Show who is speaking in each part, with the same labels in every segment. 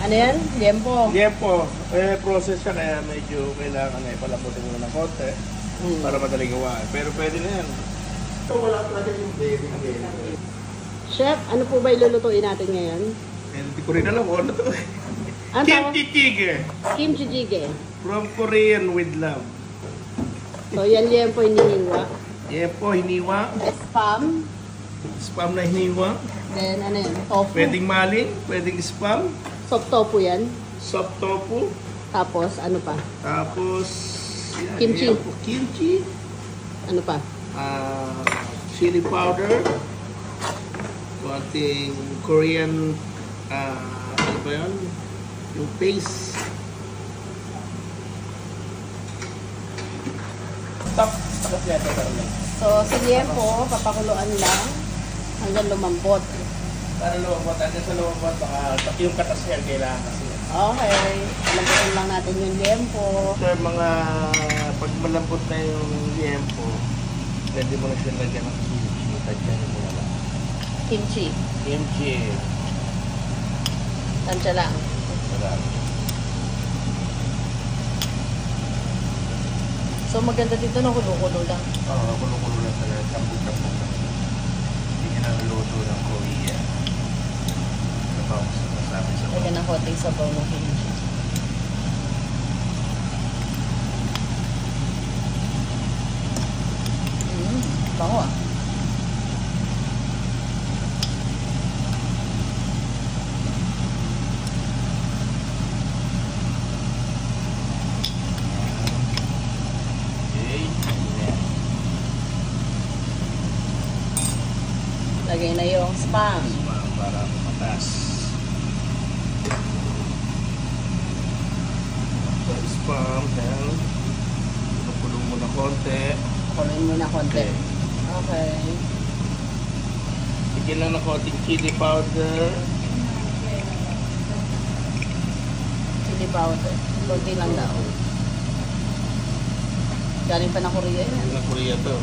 Speaker 1: Ano yan? Liempo.
Speaker 2: Liempo. Process siya kaya medyo kailangan palaputin mo ng konti para madaling gawain. Pero pwede na yan. So, wala talaga yung baby.
Speaker 1: Chef, ano po ba ilulutuin natin ngayon?
Speaker 2: Hindi ko rin alam kung ano to. Kimchi jjigae.
Speaker 1: Kimchi jjigae.
Speaker 2: From Korean with love.
Speaker 1: So, yan liempo hinihiwa.
Speaker 2: Liempo, hiniwa.
Speaker 1: Spam.
Speaker 2: Spam na hiniwa.
Speaker 1: Then, ano yan? Tofu.
Speaker 2: Pwedeng maling, pwedeng spam.
Speaker 1: Soft tofu yan.
Speaker 2: Soft tofu.
Speaker 1: Tapos, ano pa?
Speaker 2: Tapos, yan,
Speaker 1: Kimchi.
Speaker 2: Liempo, kimchi.
Speaker 1: Ano pa?
Speaker 2: Chili powder. Konting Korean, ano ba yun? Yung paste. Stop.
Speaker 1: So, si liempo, papakuluan lang hanggang lumambot.
Speaker 2: Para lumabot, hanggang sa lumabot, baka yung katas niya kailangan kasi.
Speaker 1: Okay. Lambutin lang natin yung liempo.
Speaker 2: So, mga pag malambot na yung liempo, pwede mo na siya lagyan ng kimchi. Tadyanin mo na lang.
Speaker 1: Kimchi.
Speaker 2: Kimchi.
Speaker 1: Tansya lang. So, maganda dito na kulo-kulo lang.
Speaker 2: Oo, kulo-kulo lang talaga. Tambog-tambog lang. Hindi niya naluluto ng Korea. Sabaw sa masabi sa
Speaker 1: Lagyan ng konting sabaw ng kimchi. Bango ah. Lagay na yung spam.
Speaker 2: Para mataas. So, spam, then kulong mo na konti.
Speaker 1: Kuloyin mo na konti. Okay.
Speaker 2: Bigyan lang ng konting chili powder.
Speaker 1: Chili powder. Konti lang daw. Galing pa na Korea yan.
Speaker 2: Ng Korea to.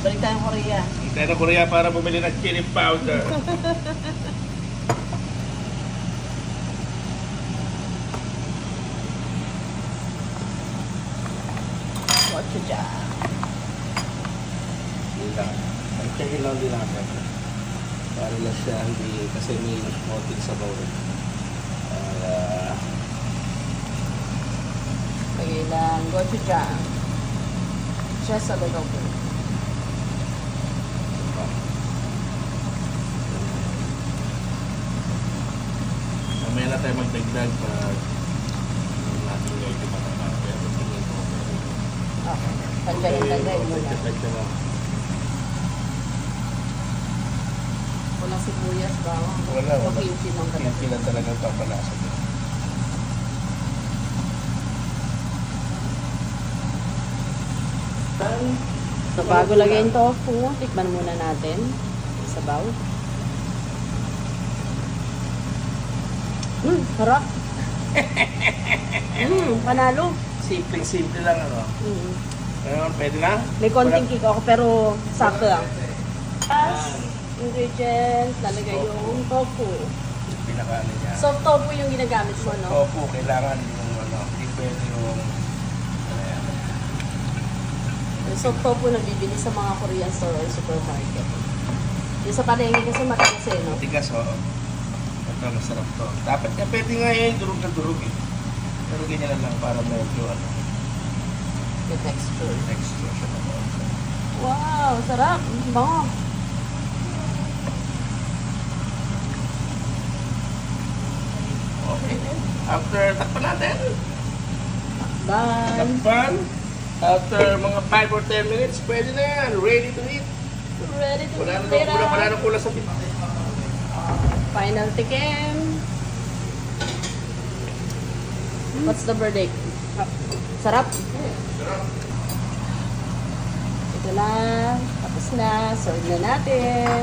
Speaker 1: Balik tayong Korea.
Speaker 2: Balik tayo ng Korea para bumili ng chili powder.
Speaker 1: Gochujang.
Speaker 2: Ilang. Nagtsahin lang din natin. Para lang siya hindi kasi may konting sabaw rin.
Speaker 1: Lagay lang gochujang. Just a little bit.
Speaker 2: Mamaya na tayo magdagdag pag natin gawin yung mga pero tingin ko.
Speaker 1: Okay. Tagdag mo na.
Speaker 2: Tagdag.
Speaker 1: Walang sibuyas ba?
Speaker 2: Wala.
Speaker 1: O kimchi lang talaga.
Speaker 2: Kimchi lang talaga ang papalasa doon.
Speaker 1: So, bago lagay yung tofu, tikman muna natin. Sabaw. Sarap. Panalo.
Speaker 2: Simple lang ano. Ngayon, pwede na?
Speaker 1: May konting kick ako pero sakto lang. Ingredients, lalagay yung tofu.
Speaker 2: Pinakaano niya.
Speaker 1: Soft tofu yung ginagamit mo, no?
Speaker 2: Tofu, kailangan yung ano, hindi pwede yung
Speaker 1: Yung soft tofu na bibili sa mga Korean store or supermarket. Yung sa palengke kasi matigas eh, no?
Speaker 2: matigas, oo. Ito, masarap to. Dapat nga, pwede nga yung durog na durog eh. Pero ganyan lang para medyo ano.
Speaker 1: Yung texture.
Speaker 2: Texture siya na po.
Speaker 1: Wow, sarap. Bango.
Speaker 2: Okay. After, takpan natin.
Speaker 1: Bye.
Speaker 2: Takpan. After mga 5 or 10 minutes, pwede na yan. Ready to eat.
Speaker 1: Ready to
Speaker 2: Wala
Speaker 1: eat.
Speaker 2: na kulang sa tip.
Speaker 1: Final tikim. What's the verdict? Sarap. Ito na. Tapos na. Serve na natin.